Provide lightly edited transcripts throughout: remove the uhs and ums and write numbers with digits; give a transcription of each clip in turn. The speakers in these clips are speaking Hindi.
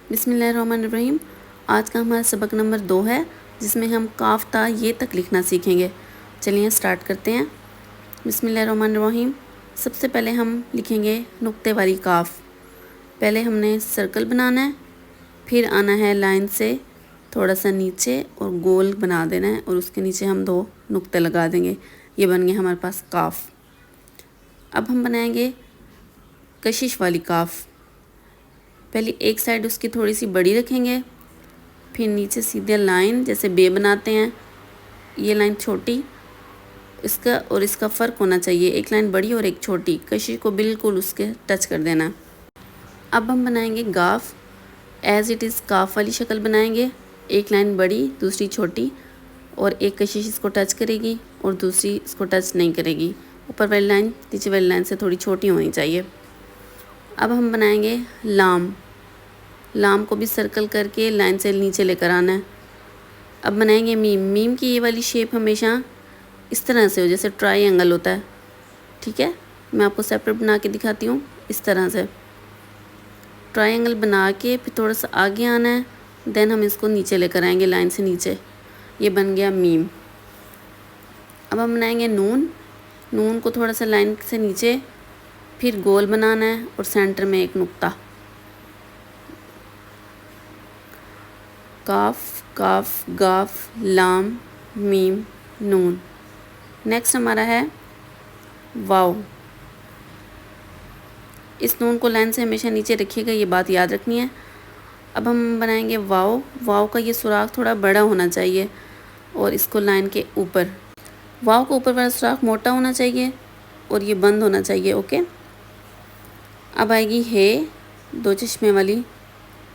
बिस्मिल्लाहिर्रहमानिर्रहीम। आज का हमारा सबक नंबर 2 है, जिसमें हम काफ ता ये तक लिखना सीखेंगे। चलिए स्टार्ट करते हैं। बिस्मिल्लाहिर्रहमानिर्रहीम। सबसे पहले हम लिखेंगे नुक्ते वाली काफ। पहले हमने सर्कल बनाना है, फिर आना है लाइन से थोड़ा सा नीचे और गोल बना देना है, और उसके नीचे हम 2 नुक्ते लगा देंगे। ये बन गया हमारे पास काफ। अब हम बनाएंगे कशिश वाली काफ। पहले एक साइड उसकी थोड़ी सी बड़ी रखेंगे, फिर नीचे सीधे लाइन जैसे बे बनाते हैं, ये लाइन छोटी, इसका और इसका फ़र्क होना चाहिए, एक लाइन बड़ी और एक छोटी, कशिश को बिल्कुल उसके टच कर देना। अब हम बनाएंगे गाफ। एज़ इट इज़ काफ वाली शक्ल बनाएंगे, एक लाइन बड़ी दूसरी छोटी, और एक कशिश इसको टच करेगी और दूसरी इसको टच नहीं करेगी। ऊपर वाली लाइन नीचे वाली लाइन से थोड़ी छोटी होनी चाहिए। अब हम बनाएंगे लाम। लाम को भी सर्कल करके लाइन से नीचे लेकर आना है। अब बनाएंगे मीम। मीम की ये वाली शेप हमेशा इस तरह से हो जैसे ट्रायंगल होता है, ठीक है। मैं आपको सेपरेट बना के दिखाती हूँ। इस तरह से ट्रायंगल बना के फिर थोड़ा सा आगे आना है, देन हम इसको नीचे लेकर आएंगे लाइन से नीचे। ये बन गया मीम। अब हम बनाएंगे नून। नून को थोड़ा सा लाइन से नीचे, फिर गोल बनाना है और सेंटर में एक नुक्ता। काफ, काफ, गाफ, लाम, मीम, नून। नेक्स्ट हमारा है वाव। इस नून को लाइन से हमेशा नीचे रखिएगा, ये बात याद रखनी है। अब हम बनाएंगे वाव। वाव का ये सुराख थोड़ा बड़ा होना चाहिए और इसको लाइन के ऊपर, वाव का ऊपर वाला सुराख मोटा होना चाहिए और ये बंद होना चाहिए, ओके। अब आएगी हे, 2 चश्मे वाली,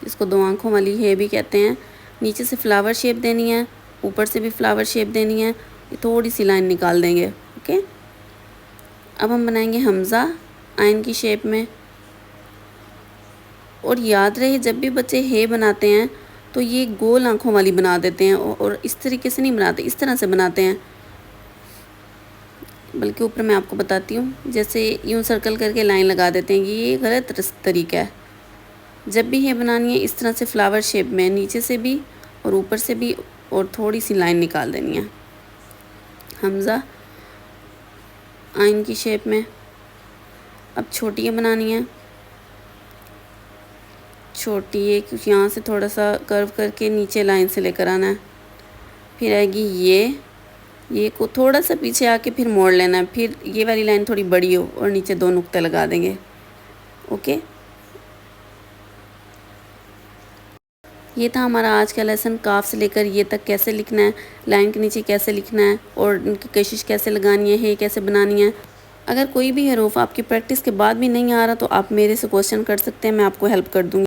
इसको 2 आँखों वाली हे भी कहते हैं। नीचे से फ्लावर शेप देनी है, ऊपर से भी फ्लावर शेप देनी है, थोड़ी सी लाइन निकाल देंगे, ओके। अब हम बनाएंगे हमज़ा आयन की शेप में। और याद रहे, जब भी बच्चे हे बनाते हैं तो ये गोल आँखों वाली बना देते हैं, और इस तरीके से नहीं बनाते, इस तरह से बनाते हैं। बल्कि ऊपर मैं आपको बताती हूँ, जैसे यूँ सर्कल करके लाइन लगा देते हैं, ये गलत तरीका है। जब भी हे बनानी है इस तरह से फ्लावर शेप में, नीचे से भी और ऊपर से भी, और थोड़ी सी लाइन निकाल देनी है हमज़ा आइन की शेप में। अब छोटी ये बनानी है, छोटी एक यहाँ से थोड़ा सा कर्व करके नीचे लाइन से लेकर आना है। फिर आएगी ये को थोड़ा सा पीछे आके फिर मोड़ लेना है, फिर ये वाली लाइन थोड़ी बड़ी हो और नीचे 2 नुक्ते लगा देंगे, ओके। ये था हमारा आज का लेसन। काफ से लेकर ये तक कैसे लिखना है, लाइन के नीचे कैसे लिखना है, और इनकी कशिश कैसे लगानी है कैसे बनानी है। अगर कोई भी हरूफ आपकी प्रैक्टिस के बाद भी नहीं आ रहा तो आप मेरे से क्वेश्चन कर सकते हैं, मैं आपको हेल्प कर दूँगी।